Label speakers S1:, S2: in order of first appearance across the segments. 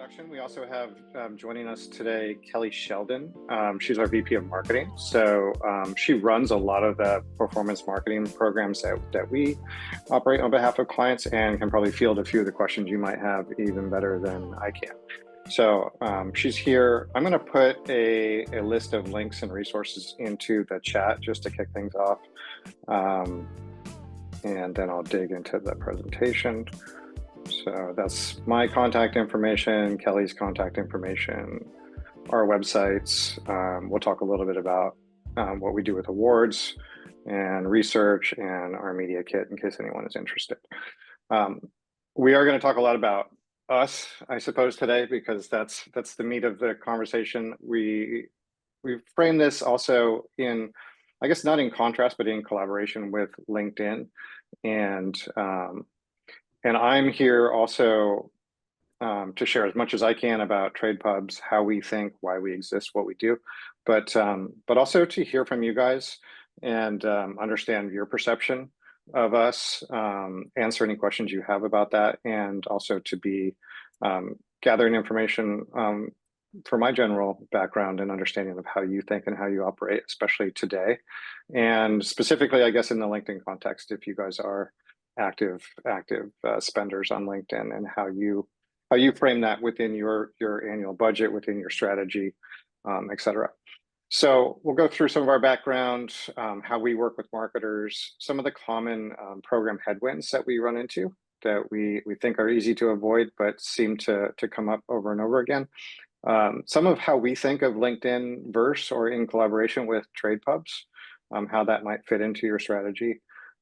S1: introduction. We also have joining us today, Kelly Sheldon. She's our VP of Marketing. So she runs a lot of the performance marketing programs that we operate on behalf of clients and can probably field a few of the questions you might have even better than I can. So she's here. I'm going to put a list of links and resources into the chat just to kick things off. And then I'll dig into the presentation. So that's my contact information, Kelly's contact information, our websites. We'll talk a little bit about what we do with awards and research and our media kit in case anyone is interested. We are going to talk a lot about us, I suppose, today, because that's the meat of the conversation. We frame this also in, I guess, not in contrast, but in collaboration with LinkedIn. And I'm here also to share as much as I can about trade pubs, how we think, why we exist, what we do, but also to hear from you guys and understand your perception of us, answer any questions you have about that, and also to be gathering information for my general background and understanding of how you think and how you operate, especially today. And specifically, I guess, in the LinkedIn context, if you guys are active spenders on LinkedIn and how you frame that within your annual budget, within your strategy, et cetera. So we'll go through some of our background, how we work with marketers, some of the common program headwinds that we run into that we think are easy to avoid, but seem to come up over and over again. Some of how we think of LinkedIn verse or in collaboration with trade pubs, how that might fit into your strategy.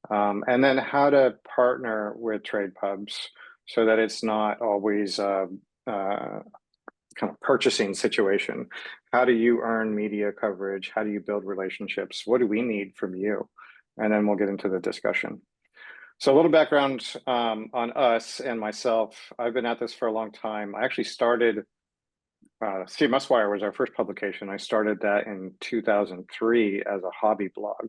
S1: And then how to partner with trade pubs so that it's not always a kind of purchasing situation. How do you earn media coverage? How do you build relationships? What do we need from you? And then we'll get into the discussion. So a little background on us and myself. I've been at this for a long time. I actually started, CMS Wire was our first publication. I started that in 2003 as a hobby blog.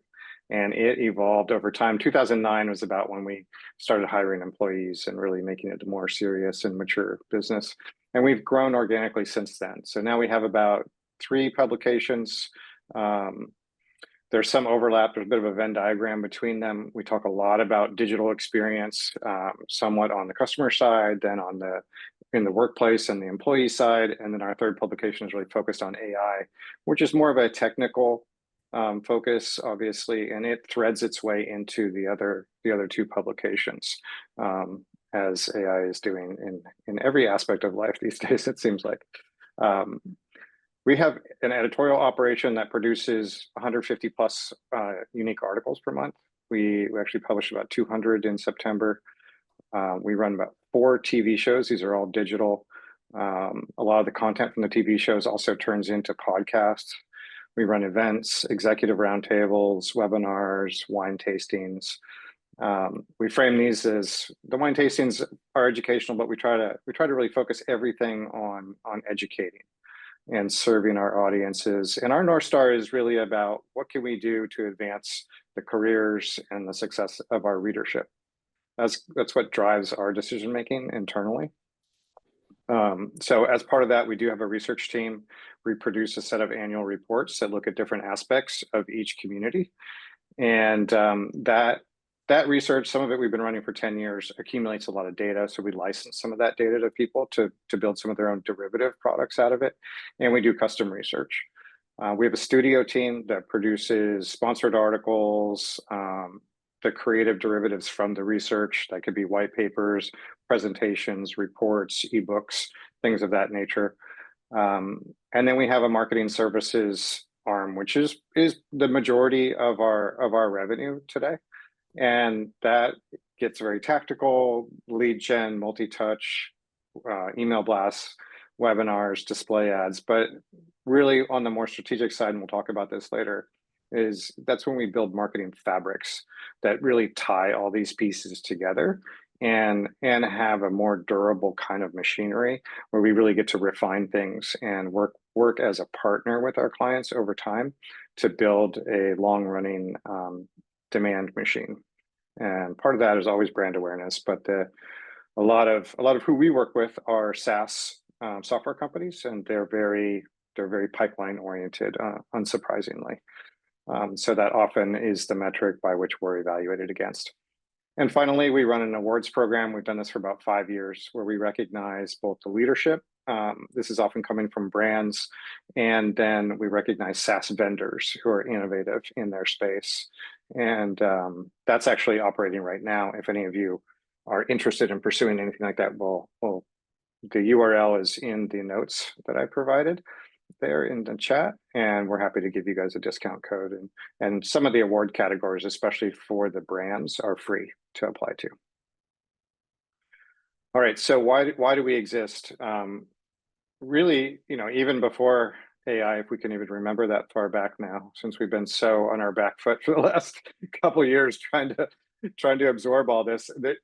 S1: And it evolved over time. 2009 was about when we started hiring employees and really making it a more serious and mature business. And we've grown organically since then. So now we have about 3 publications. There's some overlap. There's a bit of a Venn diagram between them. We talk a lot about digital experience, somewhat on the customer side, then in the workplace and the employee side. And then our 3rd publication is really focused on AI, which is more of a technical focus, obviously, and it threads its way into the other 2 publications, as AI is doing in every aspect of life these days, it seems like. We have an editorial operation that produces 150 plus unique articles per month. We actually published about 200 in September. We run about 4 TV shows. These are all digital. A lot of the content from the TV shows also turns into podcasts. We run events, executive roundtables, webinars, wine tastings. We frame these as the wine tastings are educational, but we try to really focus everything on educating and serving our audiences. And our North Star is really about what can we do to advance the careers and the success of our readership. That's what drives our decision making internally. So as part of that, we do have a research team. We produce a set of annual reports that look at different aspects of each community. And that research, some of it we've been running for 10 years, accumulates a lot of data. So we license some of that data to people to build some of their own derivative products out of it. And we do custom research. We have a studio team that produces sponsored articles, the creative derivatives from the research. That could be white papers, presentations, reports, ebooks, things of that nature. And then we have a marketing services arm, which is the majority of our revenue today. And that gets very tactical, lead gen, multi-touch, email blasts, webinars, display ads. But really on the more strategic side, and we'll talk about this later, that's when we build marketing fabrics that really tie all these pieces together and have a more durable kind of machinery where we really get to refine things and work as a partner with our clients over time to build a long-running demand machine. And part of that is always brand awareness, but a lot of who we work with are SaaS software companies, and they're very pipeline oriented, unsurprisingly. So that often is the metric by which we're evaluated against. And finally, we run an awards program. We've done this for about 5 years, where we recognize both the leadership. This is often coming from brands, and then we recognize SaaS vendors who are innovative in their space. And that's actually operating right now. If any of you are interested in pursuing anything like that, the URL is in the notes that I provided there in the chat, and we're happy to give you guys a discount code. And some of the award categories, especially for the brands, are free to apply to. All right, so why do we exist? Really, even before AI, if we can even remember that far back now, since we've been so on our back foot for the last couple of years trying to absorb all this. That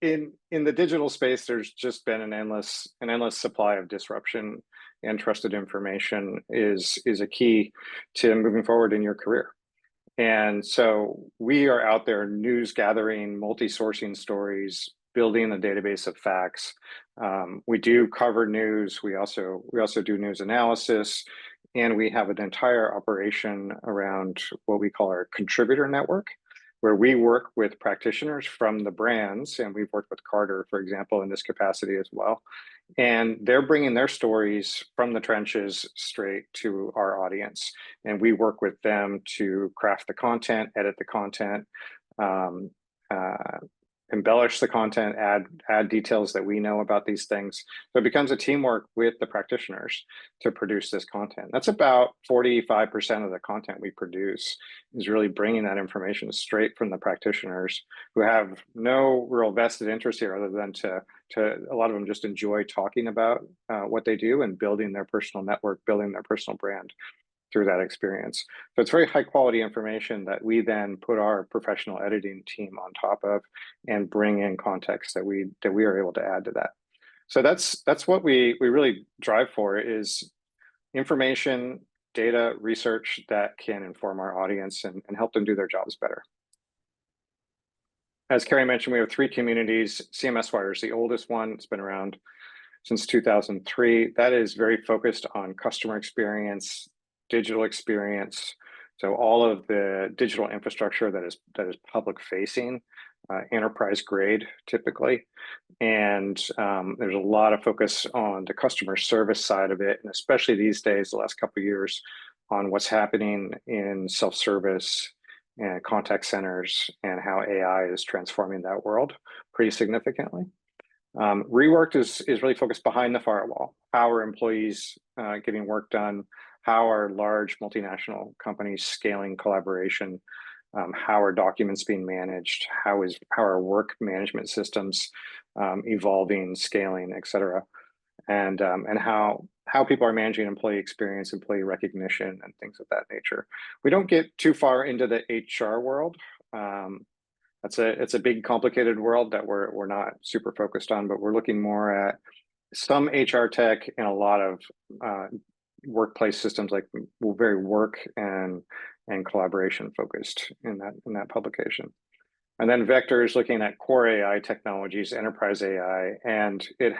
S1: in the digital space, there's just been an endless supply of disruption, and trusted information is a key to moving forward in your career. And so we are out there news gathering, multi-sourcing stories, building a database of facts. We do cover news. We also do news analysis, and we have an entire operation around what we call our contributor network, where we work with practitioners from the brands, and we've worked with Carter, for example, in this capacity as well. And they're bringing their stories from the trenches straight to our audience. And we work with them to craft the content, edit the content, embellish the content, add details that we know about these things. So it becomes a teamwork with the practitioners to produce this content. That's about 45% of the content we produce, is really bringing that information straight from the practitioners, who have no real vested interest here, other than to a lot of them just enjoy talking about what they do and building their personal network, building their personal brand through that experience. So it's very high quality information that we then put our professional editing team on top of, and bring in context that we are able to add to that. So that's what we really drive for, is information, data, research that can inform our audience and help them do their jobs better. As Carrie mentioned, we have 3 communities. CMS Wire is the oldest one. It's been around since 2003. That is very focused on customer experience, digital experience. So all of the digital infrastructure that is public facing, enterprise grade typically. And there's a lot of focus on the customer service side of it, and especially these days, the last couple of years, on what's happening in self-service and contact centers, and how AI is transforming that world pretty significantly. Reworked is really focused behind the firewall. How are employees getting work done? How are large multinational companies scaling collaboration? How are documents being managed? How are work management systems evolving, scaling, et cetera? And how people are managing employee experience, employee recognition, and things of that nature. We don't get too far into the HR world. It's a big, complicated world that we're not super focused on, but we're looking more at some HR tech and a lot of workplace systems, like very work and collaboration focused in that publication. And then Vector is looking at core AI technologies, enterprise AI, and it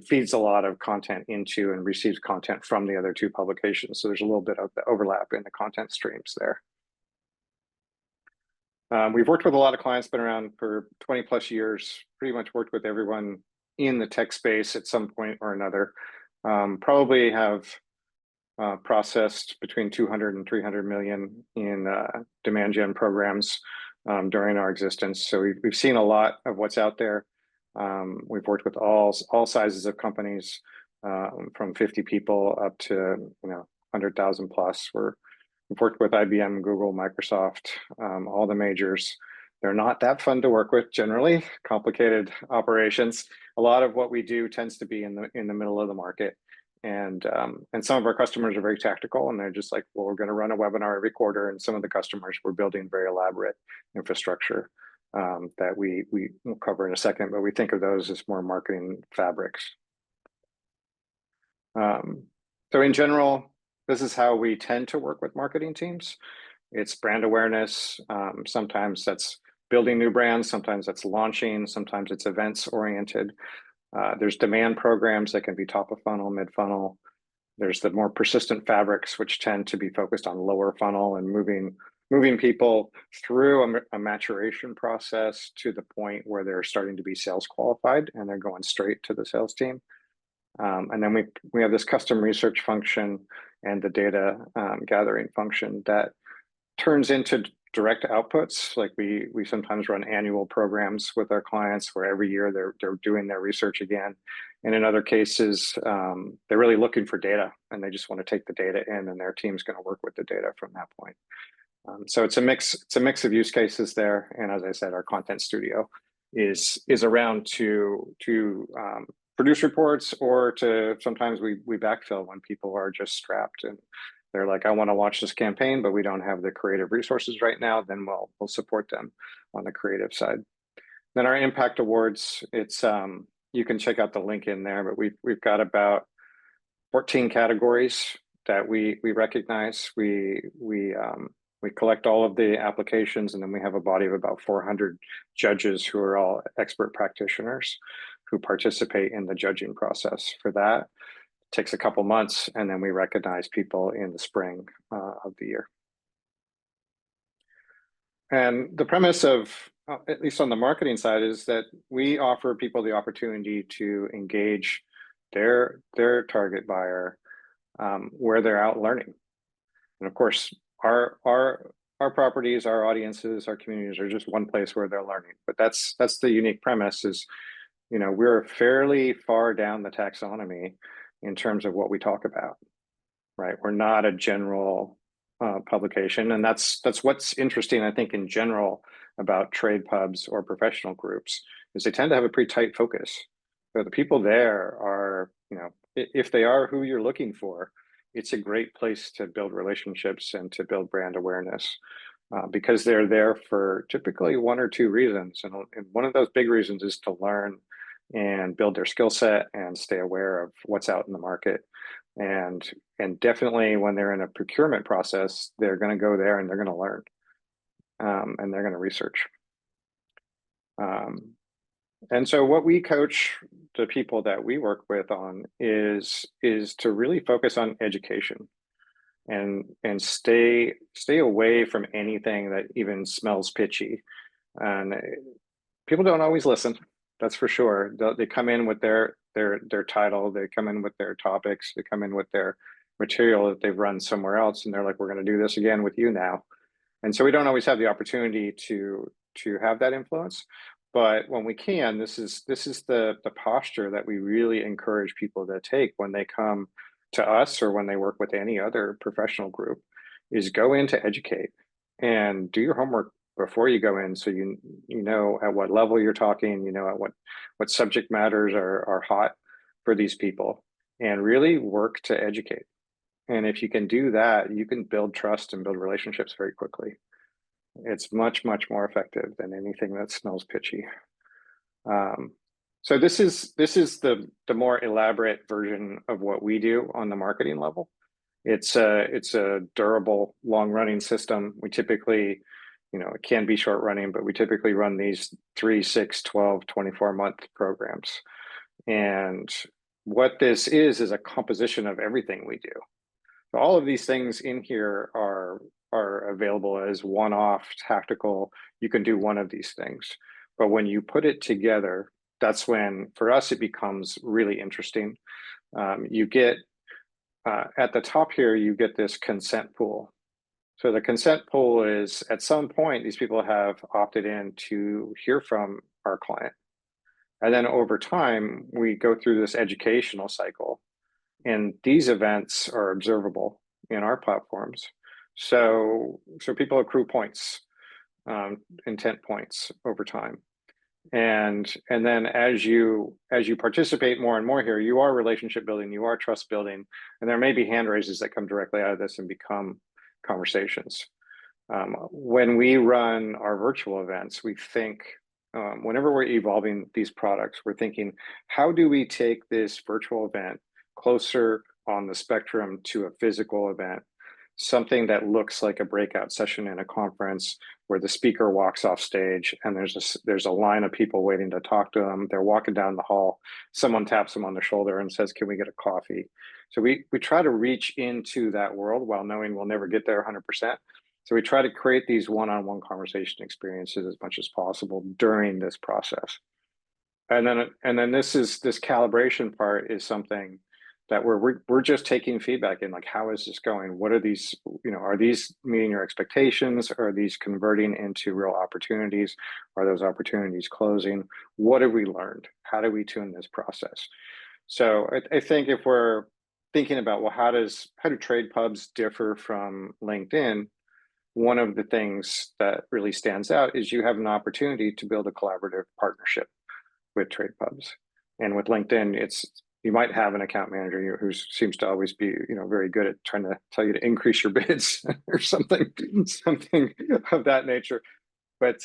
S1: feeds a lot of content into and receives content from the other 2 publications. So there's a little bit of the overlap in the content streams there. We've worked with a lot of clients, been around for 20 plus years, pretty much worked with everyone in the tech space at some point or another. Probably have processed between 200 and 300 million in demand gen programs during our existence. So we've seen a lot of what's out there. We've worked with all sizes of companies, from 50 people up to 100,000 plus. We've worked with IBM, Google, Microsoft, all the majors. They're not that fun to work with generally, complicated operations. A lot of what we do tends to be in the middle of the market. And some of our customers are very tactical, and they're just like, well, we're going to run a webinar every quarter. And some of the customers, we're building very elaborate infrastructure that we will cover in a second, but we think of those as more marketing fabrics. So in general, this is how we tend to work with marketing teams. It's brand awareness. Sometimes that's building new brands. Sometimes that's launching. Sometimes it's events oriented. There's demand programs that can be top of funnel, mid funnel. There's the more persistent fabrics, which tend to be focused on lower funnel and moving people through a maturation process to the point where they're starting to be sales qualified and they're going straight to the sales team. And then we have this custom research function and the data gathering function that turns into direct outputs. Like we sometimes run annual programs with our clients where every year they're doing their research again. And in other cases, they're really looking for data and they just want to take the data in, and their team's going to work with the data from that point. So it's a mix of use cases there. And as I said, our content studio is around to produce reports, or to sometimes we backfill when people are just strapped and they're like, I want to launch this campaign, but we don't have the creative resources right now. Then we'll support them on the creative side. Then our impact awards, it's you can check out the link in there, but we've got about 14 categories that we recognize. We collect all of the applications, and then we have a body of about 400 judges who are all expert practitioners who participate in the judging process for that. It takes a couple months, and then we recognize people in the spring of the year. And the premise of, at least on the marketing side, is that we offer people the opportunity to engage their target buyer where they're out learning. And of course, our properties, our audiences, our communities are just one place where they're learning. But that's the unique premise is, we're fairly far down the taxonomy in terms of what we talk about, right? We're not a general publication. And that's what's interesting, I think, in general about trade pubs or professional groups, is they tend to have a pretty tight focus. So the people there are, if they are who you're looking for, it's a great place to build relationships and to build brand awareness because they're there for typically one or two reasons. And one of those big reasons is to learn and build their skill set and stay aware of what's out in the market. And definitely when they're in a procurement process, they're going to go there and they're going to learn and they're going to research. And so what we coach the people that we work with on is to really focus on education and stay away from anything that even smells pitchy. And people don't always listen, that's for sure. They come in with their title, they come in with their topics, they come in with their material that they've run somewhere else, and they're like, we're going to do this again with you now. And so we don't always have the opportunity to have that influence. But when we can, this is the posture that we really encourage people to take when they come to us or when they work with any other professional group, is go in to educate and do your homework before you go in, so you know at what level you're talking, at what subject matters are hot for these people, and really work to educate. And if you can do that, you can build trust and build relationships very quickly. It's much, much more effective than anything that smells pitchy. So this is the more elaborate version of what we do on the marketing level. It's a durable, long-running system. We typically, it can be short running, but we typically run these 3, 6, 12, 24-month programs. And what this is a composition of everything we do. So all of these things in here are available as one-off tactical. You can do one of these things, but when you put it together, that's when, for us, it becomes really interesting. You get at the top here, you get this consent pool. So the consent pool is, at some point, these people have opted in to hear from our client, and then over time we go through this educational cycle. And these events are observable in our platforms. So people accrue points, intent points over time. And then as you participate more and more here, you are relationship building, you are trust building, and there may be hand raises that come directly out of this and become conversations. When we run our virtual events, we think, whenever we're evolving these products, we're thinking, how do we take this virtual event closer on the spectrum to a physical event, something that looks like a breakout session in a conference where the speaker walks off stage and there's a line of people waiting to talk to them. They're walking down the hall. Someone taps them on the shoulder and says, "Can we get a coffee?" So we try to reach into that world while knowing we'll never get there 100%. So we try to create these one-on-one conversation experiences as much as possible during this process. And then this calibration part is something that we're just taking feedback in, like, how is this going? What are these, are these meeting your expectations? Are these converting into real opportunities? Are those opportunities closing? What have we learned? How do we tune this process? So I think if we're thinking about, well, how do trade pubs differ from LinkedIn? One of the things that really stands out is you have an opportunity to build a collaborative partnership with trade pubs. And with LinkedIn, you might have an account manager who seems to always be, very good at trying to tell you to increase your bids or something of that nature. But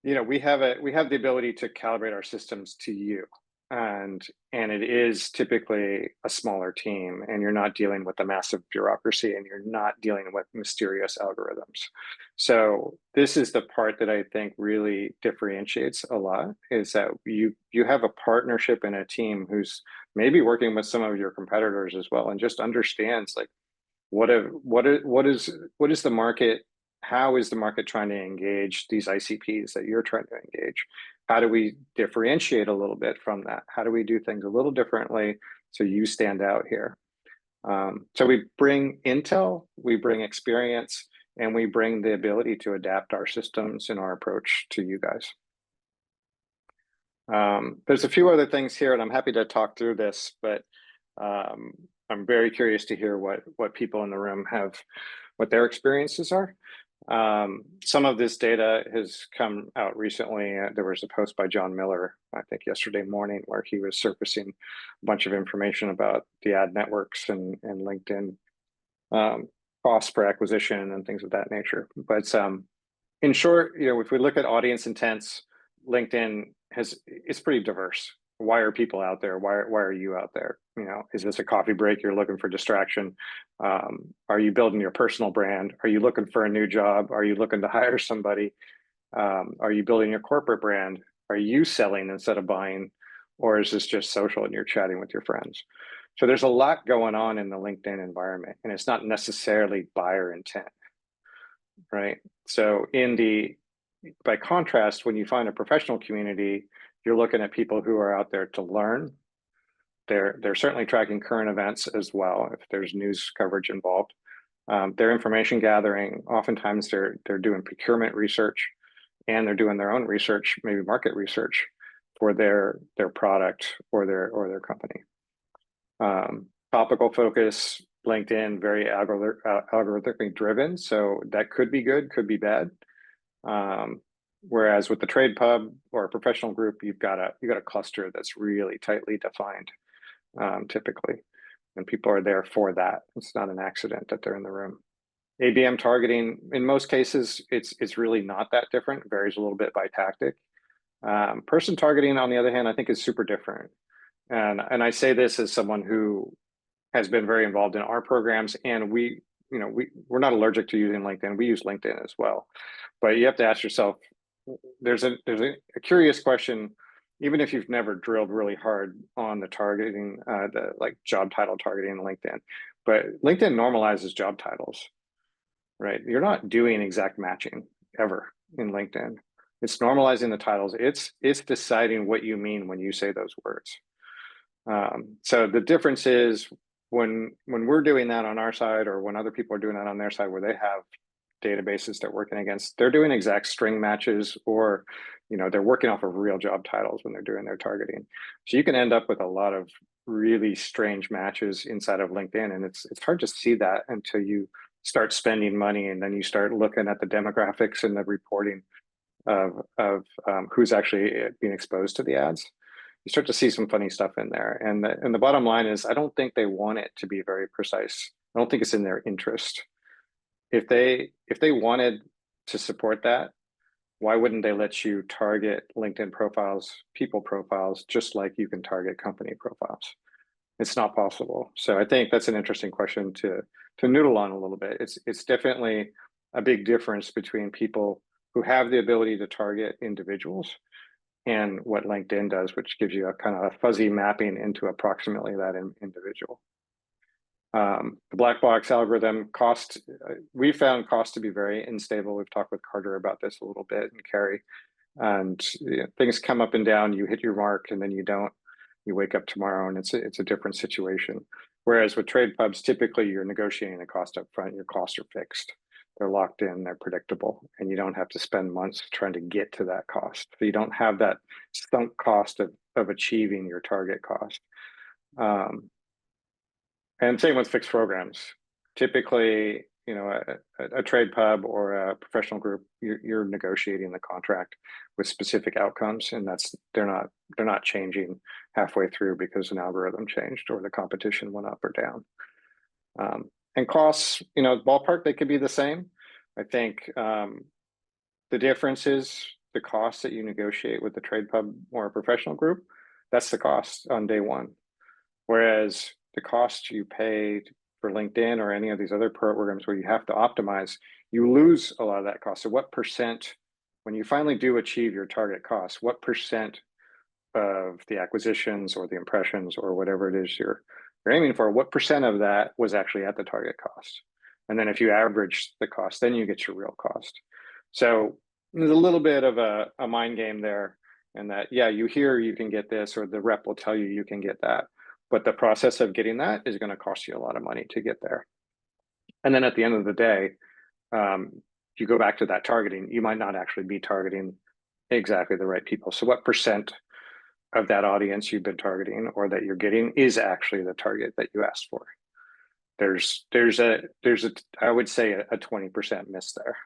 S1: we have the ability to calibrate our systems to you, and it is typically a smaller team, and you're not dealing with the massive bureaucracy, and you're not dealing with mysterious algorithms. So this is the part that I think really differentiates a lot, is that you have a partnership and a team who's maybe working with some of your competitors as well, and just understands, like, what is the market. How is the market trying to engage these ICPs that you're trying to engage? How do we differentiate a little bit from that? How do we do things a little differently so you stand out here? So we bring intel, we bring experience, and we bring the ability to adapt our systems and our approach to you guys. There's a few other things here, and I'm happy to talk through this, but I'm very curious to hear what people in the room have, what their experiences are. Some of this data has come out recently. There was a post by John Miller, I think yesterday morning, where he was surfacing a bunch of information about the ad networks and LinkedIn cost per acquisition and things of that nature. But in short, if we look at audience intents, LinkedIn it's pretty diverse. Why are people out there? Why are you out there? Is this a coffee break? You're looking for distraction? Are you building your personal brand? Are you looking for a new job? Are you looking to hire somebody? Are you building your corporate brand? Are you selling instead of buying? Or is this just social and you're chatting with your friends? So there's a lot going on in the LinkedIn environment, and it's not necessarily buyer intent, right? So by contrast, when you find a professional community, you're looking at people who are out there to learn. They're certainly tracking current events as well, if there's news coverage involved. They're information gathering. Oftentimes they're doing procurement research, and they're doing their own research, maybe market research for their product or their company. Topical focus, LinkedIn, very algorithmically driven. So that could be good, could be bad. Whereas with the trade pub or a professional group, you've got a cluster that's really tightly defined, typically, and people are there for that. It's not an accident that they're in the room. ABM targeting, in most cases, it's really not that different. It varies a little bit by tactic. Person targeting, on the other hand, I think is super different. And I say this as someone who has been very involved in our programs, and we're not allergic to using LinkedIn. We use LinkedIn as well. But you have to ask yourself, there's a curious question, even if you've never drilled really hard on the targeting, the job title targeting in LinkedIn, but LinkedIn normalizes job titles, right? You're not doing exact matching ever in LinkedIn. It's normalizing the titles. It's deciding what you mean when you say those words. So the difference is when we're doing that on our side, or when other people are doing that on their side, where they have databases they're working against, they're doing exact string matches, or they're working off of real job titles when they're doing their targeting. So you can end up with a lot of really strange matches inside of LinkedIn, and it's hard to see that until you start spending money, and then you start looking at the demographics and the reporting of who's actually being exposed to the ads. You start to see some funny stuff in there, and the bottom line is, I don't think they want it to be very precise. I don't think it's in their interest. If they wanted to support that, why wouldn't they let you target LinkedIn profiles, people profiles, just like you can target company profiles? It's not possible. So I think that's an interesting question to noodle on a little bit. It's definitely a big difference between people who have the ability to target individuals and what LinkedIn does, which gives you a kind of a fuzzy mapping into approximately that individual. The black box algorithm cost, we found cost to be very unstable. We've talked with Carter about this a little bit, and Carrie, and things come up and down. You hit your mark and then you don't. You wake up tomorrow and it's a different situation. Whereas with trade pubs, typically you're negotiating the cost up front. Your costs are fixed. They're locked in, they're predictable, and you don't have to spend months trying to get to that cost. So you don't have that sunk cost of achieving your target cost. And same with fixed programs. Typically, a trade pub or a professional group, you're negotiating the contract with specific outcomes, and they're not changing halfway through because an algorithm changed or the competition went up or down. And costs, ballpark, they could be the same. I think the difference is the cost that you negotiate with the trade pub or a professional group. That's the cost on day one. Whereas the cost you pay for LinkedIn or any of these other programs where you have to optimize, you lose a lot of that cost. So what percent, when you finally do achieve your target cost, what percent of the acquisitions or the impressions or whatever it is you're aiming for, what percent of that was actually at the target cost? And then if you average the cost, then you get your real cost. So there's a little bit of a mind game there, and that, yeah, you hear you can get this, or the rep will tell you you can get that. But the process of getting that is going to cost you a lot of money to get there. And then at the end of the day, you go back to that targeting, you might not actually be targeting exactly the right people. So what percent of that audience you've been targeting or that you're getting is actually the target that you asked for? There's a I would say a 20% miss there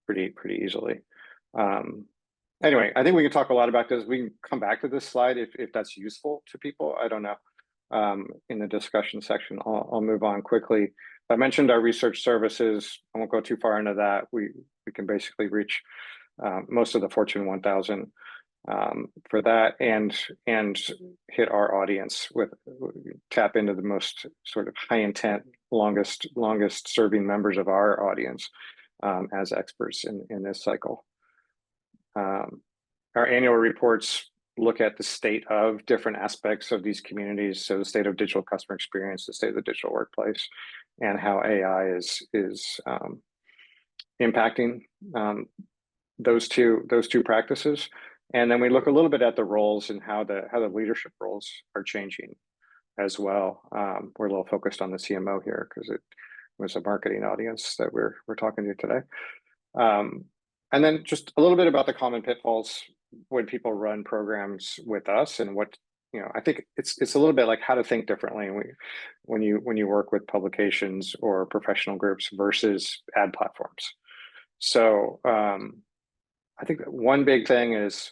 S1: pretty easily. Anyway, I think we can talk a lot about this. We can come back to this slide if that's useful to people. I don't know. In the discussion section, I'll move on quickly. I mentioned our research services. I won't go too far into that. We can basically reach most of the Fortune 1000 for that, and hit our audience with tap into the most sort of high intent, longest serving members of our audience as experts in this cycle. Our annual reports look at the state of different aspects of these communities. So the state of digital customer experience, the state of the digital workplace, and how AI is impacting those two practices. And then we look a little bit at the roles and how the leadership roles are changing as well. We're a little focused on the CMO here because it was a marketing audience that we're talking to today. And then just a little bit about the common pitfalls when people run programs with us, and what, I think it's a little bit like how to think differently when you work with publications or professional groups versus ad platforms. So I think that one big thing is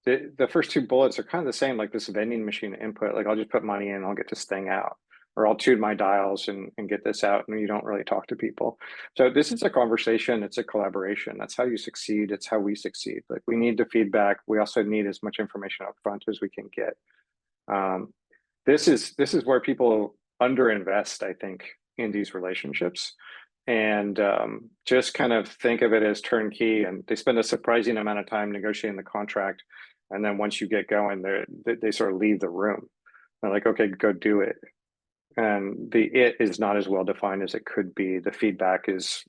S1: the first two bullets are kind of the same, like this vending machine input. Like, I'll just put money in, I'll get this thing out, or I'll tune my dials and get this out, and you don't really talk to people. So this is a conversation, it's a collaboration. That's how you succeed, it's how we succeed. Like, we need the feedback. We also need as much information up front as we can get. This is where people underinvest, I think, in these relationships, and just kind of think of it as turnkey, and they spend a surprising amount of time negotiating the contract. And then once you get going, they sort of leave the room. They're like, okay, go do it. And the it is not as well defined as it could be. The feedback is,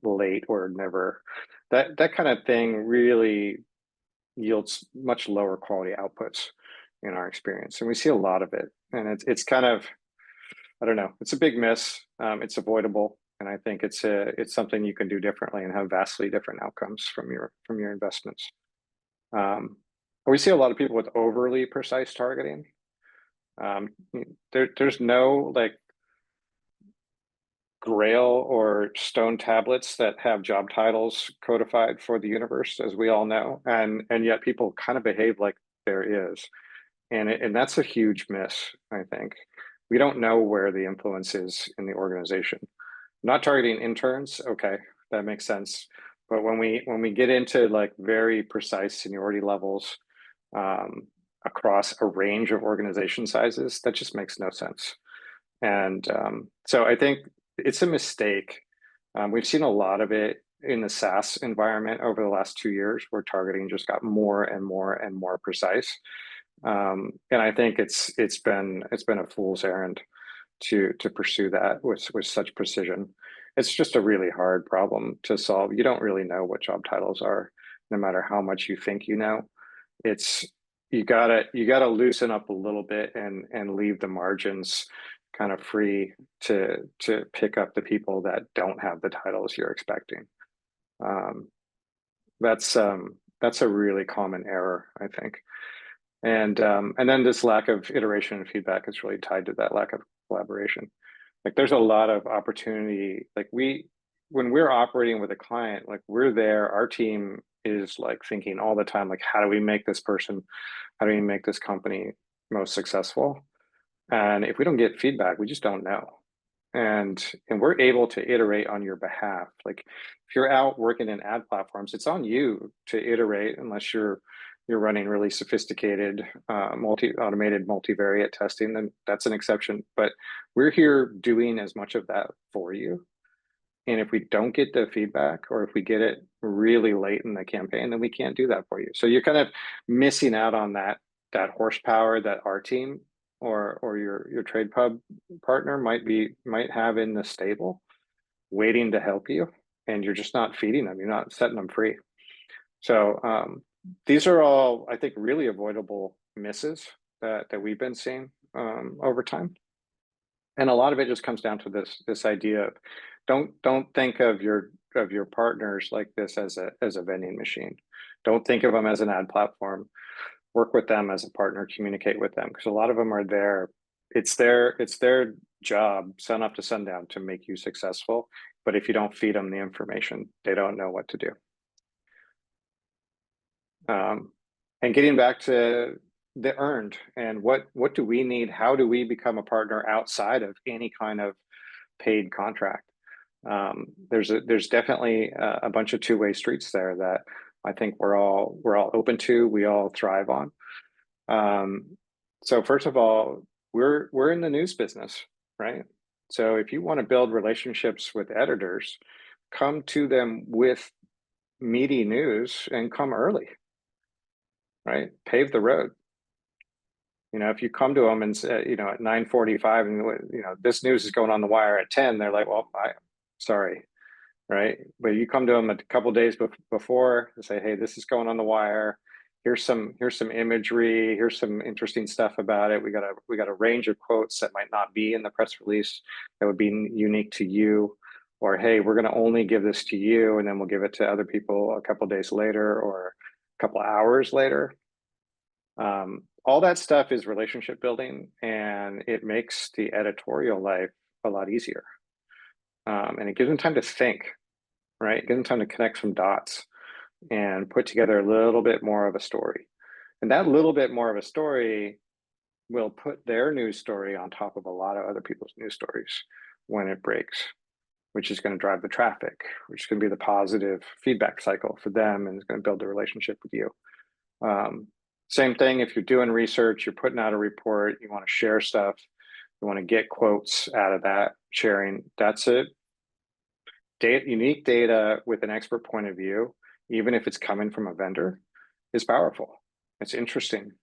S1: late or never. That kind of thing really yields much lower quality outputs in our experience. And we see a lot of it. And it's kind of, I don't know, it's a big miss. It's avoidable. And I think it's something you can do differently and have vastly different outcomes from your investments. We see a lot of people with overly precise targeting. There's no like grail or stone tablets that have job titles codified for the universe, as we all know, and yet people kind of behave like there is, and that's a huge miss. I think we don't know where the influence is in the organization. Not targeting interns, okay, that makes sense. But when we get into like very precise seniority levels across a range of organization sizes, that just makes no sense. And so I think it's a mistake. We've seen a lot of it in the SaaS environment over the last 2 years, where targeting just got more and more and more precise. And I think it's been a fool's errand to pursue that with such precision. It's just a really hard problem to solve. You don't really know what job titles are, no matter how much you think you know. It's you gotta loosen up a little bit and leave the margins kind of free to pick up the people that don't have the titles you're expecting. Um, that's a really common error, I think. And then this lack of iteration and feedback is really tied to that lack of collaboration. Like there's a lot of opportunity. Like when we're operating with a client, like we're there, our team is like thinking all the time, like, how do we make this person, how do we make this company most successful? And if we don't get feedback, we just don't know. And we're able to iterate on your behalf. Like if you're out working in ad platforms, it's on you to iterate, unless you're running really sophisticated automated multivariate testing, then that's an exception. But we're here doing as much of that for you. And if we don't get the feedback, or if we get it really late in the campaign, then we can't do that for you. So you're kind of missing out on that horsepower that our team or your trade pub partner might have in the stable, waiting to help you, and you're just not feeding them. You're not setting them free. So these are all, I think, really avoidable misses that we've been seeing over time. And a lot of it just comes down to this idea of don't think of your partners like this as a vending machine. Don't think of them as an ad platform. Work with them as a partner, communicate with them, because a lot of them are there. It's their job, sun up to sundown, to make you successful. But if you don't feed them the information, they don't know what to do. And getting back to the earned and what do we need? How do we become a partner outside of any kind of paid contract? There's definitely a bunch of two-way streets there that I think we're all open to. We all thrive on. So first of all, we're in the news business, right? So if you want to build relationships with editors, come to them with meaty news and come early, right? Pave the road. You know, if you come to them and say, you know, at 9:45, and you know this news is going on the wire at 10, they're like, well, sorry, right? But you come to them a couple days before and say, hey, this is going on the wire. Here's some imagery. Here's some interesting stuff about it. We got a range of quotes that might not be in the press release that would be unique to you. Or hey, we're going to only give this to you, and then we'll give it to other people a couple days later or a couple hours later. All that stuff is relationship building, and it makes the editorial life a lot easier. And it gives them time to think, right? It gives them time to connect some dots and put together a little bit more of a story. And that little bit more of a story will put their news story on top of a lot of other people's news stories when it breaks, which is going to drive the traffic, which is going to be the positive feedback cycle for them, and it's going to build a relationship with you. Same thing if you're doing research, you're putting out a report, you want to share stuff, you want to get quotes out of that sharing. That's it. Unique data with an expert point of view, even if it's coming from a vendor, is powerful. It's interesting,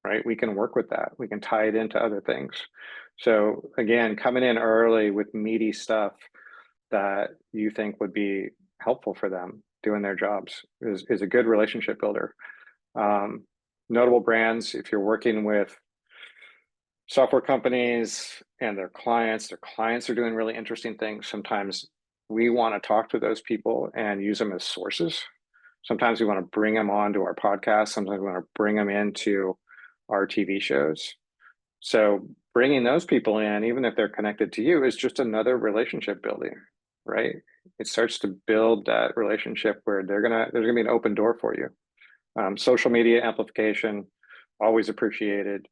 S1: right? We can work with that. We can tie it into other things. So again, coming in early with meaty stuff that you think would be helpful for them doing their jobs is a good relationship builder. Notable brands, if you're working with software companies and their clients are doing really interesting things. Sometimes we want to talk to those people and use them as sources. Sometimes we want to bring them onto our podcast. Sometimes we want to bring them into our TV shows. So bringing those people in, even if they're connected to you, is just another relationship building, right? It starts to build that relationship where there's gonna be an open door for you. Social media amplification, always appreciated.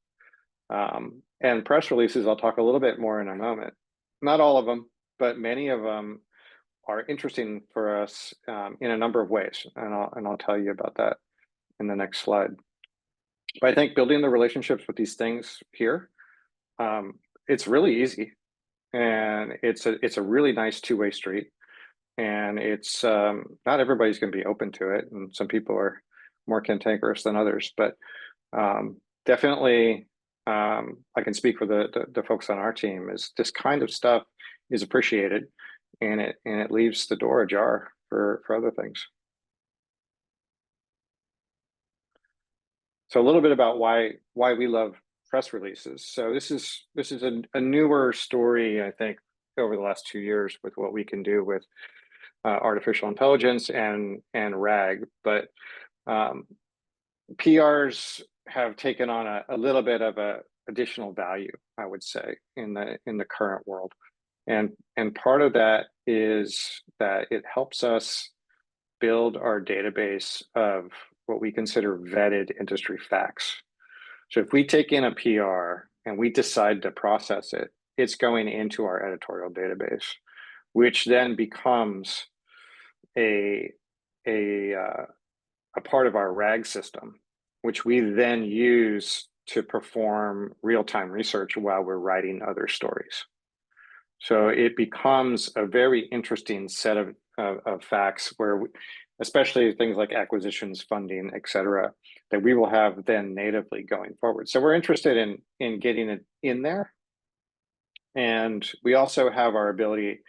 S1: And press releases, I'll talk a little bit more in a moment. Not all of them, but many of them are interesting for us in a number of ways. And I'll tell you about that in the next slide. But I think building the relationships with these things here, it's really easy. and it's a really nice two-way street. And it's not everybody's going to be open to it, and some people are more cantankerous than others. But definitely, I can speak for the folks on our team. Is this kind of stuff is appreciated, and it leaves the door ajar for other things. So a little bit about why we love press releases. So this is a newer story, I think, over the last 2 years with what we can do with artificial intelligence and RAG. But PRs have taken on a little bit of a additional value, I would say, in the current world. And part of that is that it helps us build our database of what we consider vetted industry facts. So if we take in a PR and we decide to process it, it's going into our editorial database, which then becomes a part of our RAG system, which we then use to perform real-time research while we're writing other stories. So it becomes a very interesting set of facts where, especially things like acquisitions, funding, et cetera, that we will have then natively going forward. So we're interested in getting it in there. And we also have our ability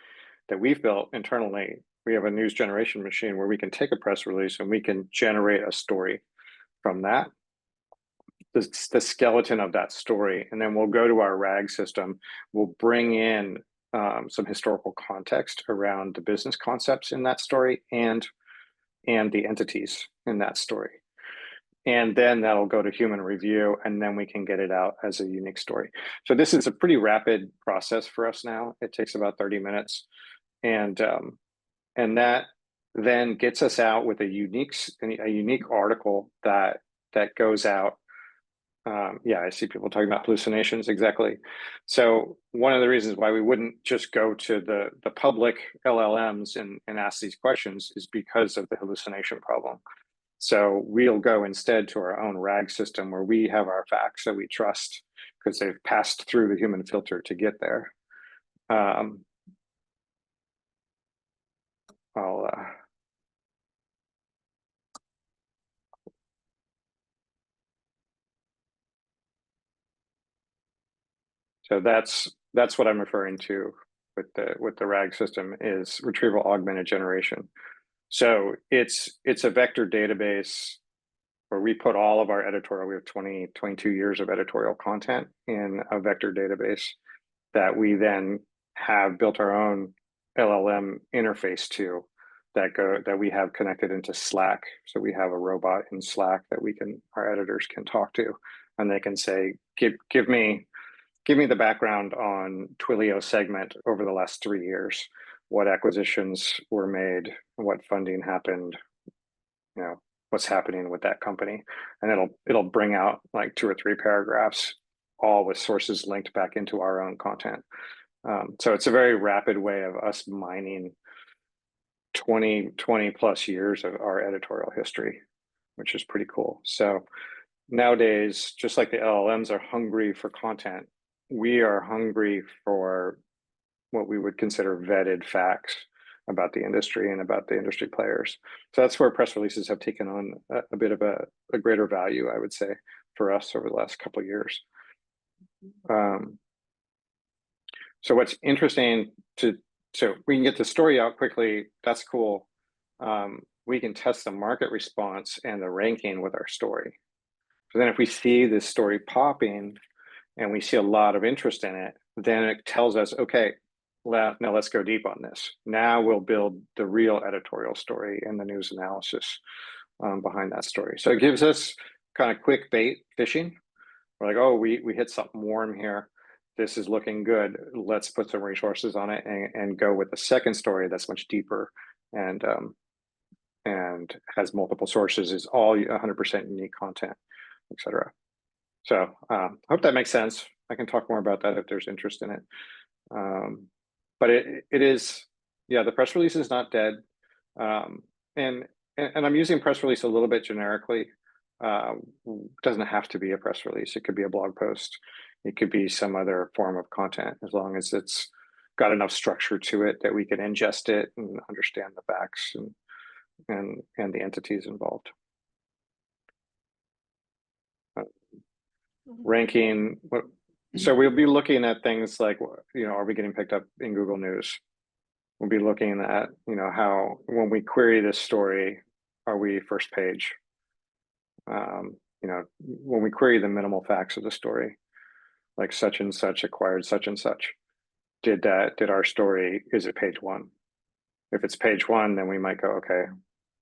S1: that we've built internally. We have a news generation machine where we can take a press release and we can generate a story from that, the skeleton of that story. And then we'll go to our RAG system. We'll bring in some historical context around the business concepts in that story and the entities in that story. And then that'll go to human review, and then we can get it out as a unique story. So this is a pretty rapid process for us now. It takes about 30 minutes. And that then gets us out with a unique article that goes out. Yeah, I see people talking about hallucinations, exactly. So one of the reasons why we wouldn't just go to the public LLMs and ask these questions is because of the hallucination problem. So we'll go instead to our own RAG system where we have our facts that we trust because they've passed through the human filter to get there. So that's what I'm referring to with the RAG system is Retrieval Augmented Generation. So it's a vector database where we put all of our editorial. We have 22 years of editorial content in a vector database that we then have built our own LLM interface to that we have connected into Slack. So we have a robot in Slack that our editors can talk to, and they can say, give me the background on Twilio segment over the last 3 years. What acquisitions were made, what funding happened, what's happening with that company. And it'll bring out like 2 or 3 paragraphs, all with sources linked back into our own content. So it's a very rapid way of us mining 20 plus years of our editorial history, which is pretty cool. So nowadays, just like the LLMs are hungry for content, we are hungry for what we would consider vetted facts about the industry and about the industry players. So that's where press releases have taken on a bit of a greater value, I would say, for us over the last couple of years. So what's interesting so we can get the story out quickly, that's cool. We can test the market response and the ranking with our story. So then if we see this story popping and we see a lot of interest in it, then it tells us, okay, now let's go deep on this. Now we'll build the real editorial story and the news analysis behind that story. So it gives us kind of quick bait fishing. We're like, oh, we hit something warm here. This is looking good. Let's put some resources on it and go with the second story that's much deeper and has multiple sources, is all 100% unique content, etc. So I hope that makes sense. I can talk more about that if there's interest in it. But it is, yeah, the press release is not dead. And I'm using press release a little bit generically. Doesn't have to be a press release. It could be a blog post. It could be some other form of content, as long as it's got enough structure to it that we can ingest it and understand the facts and the entities involved. Ranking, so we'll be looking at things like, are we getting picked up in Google News? We'll be looking at, how when we query this story, are we first page? When we query the minimal facts of the story, like such and such acquired such and such, did our story, is it page one? If it's page one, then we might go, okay,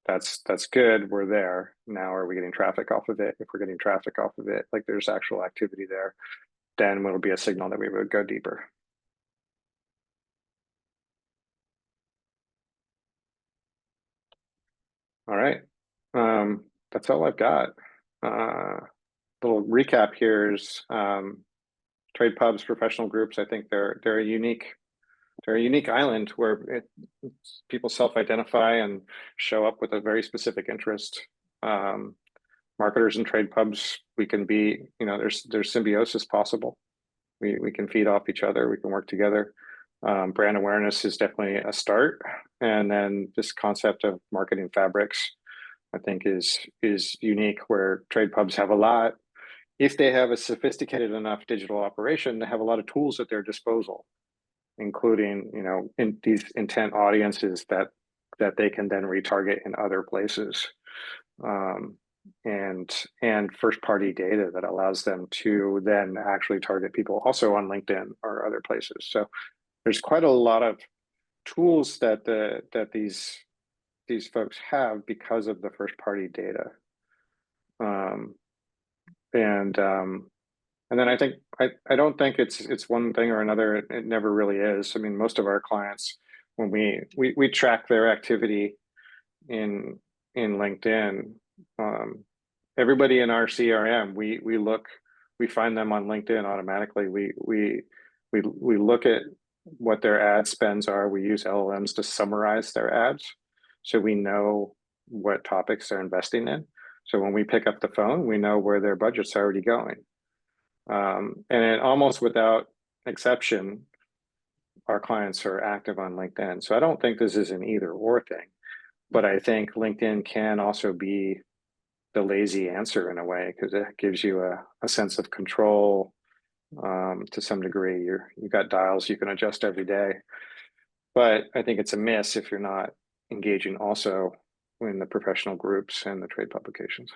S1: that's good, we're there. Now are we getting traffic off of it? If we're getting traffic off of it, like there's actual activity there, then it'll be a signal that we would go deeper. All right, that's all I've got. Little recap here is trade pubs, professional groups. I think they're a unique island where people self-identify and show up with a very specific interest. Marketers and trade pubs, we can be, there's symbiosis possible. We can feed off each other. We can work together. Brand awareness is definitely a start, and then this concept of marketing fabrics, I think, is unique, where trade pubs have a lot. If they have a sophisticated enough digital operation, they have a lot of tools at their disposal, including, in these intent audiences that they can then retarget in other places, and first party data that allows them to then actually target people also on LinkedIn or other places. So there's quite a lot of tools that these folks have because of the first party data. And then I think I don't think it's one thing or another. It never really is. I mean, most of our clients, when we track their activity in LinkedIn, everybody in our CRM, we find them on LinkedIn automatically. We look at what their ad spends are. We use LLMs to summarize their ads, so we know what topics they're investing in. So when we pick up the phone, we know where their budget's already going. And almost without exception, our clients are active on LinkedIn. So I don't think this is an either or thing, but I think LinkedIn can also be the lazy answer in a way, because it gives you a sense of control to some degree. You've got dials you can adjust every day, but I think it's a miss if you're not engaging also in the professional groups and the trade publications.